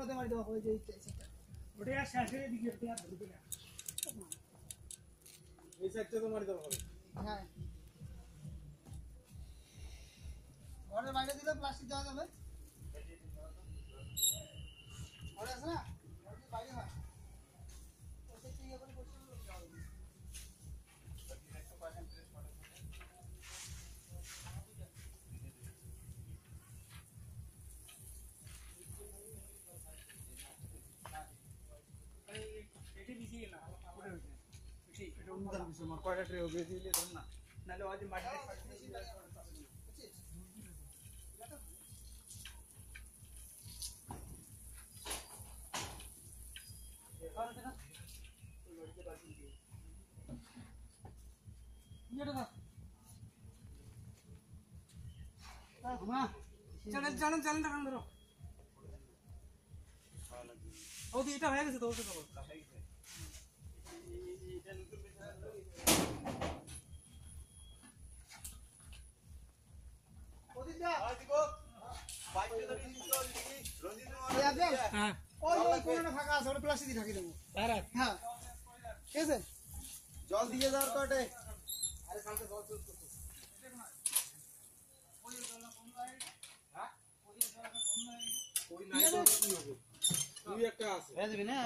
কোনাতে মারি দাও ওই যে ওটা আর শেষের দিকে ওটা আর ধরবে না এই সাইডটা তো মারি দাও হবে হ্যাঁ ঘরের বাইরে দিলে প্লাস্টিক দেওয়া যাবে ঘরে আছে না বাইরে হয় ওটা কি করে বসে কয়টা ট্রে হবে দিলে ধর না নাহলে আজ মাটিতে চলেন ধরো ও এটা হয়ে গেছে তো জল দিয়ে যাওয়ার কটে তুই একটা আছে না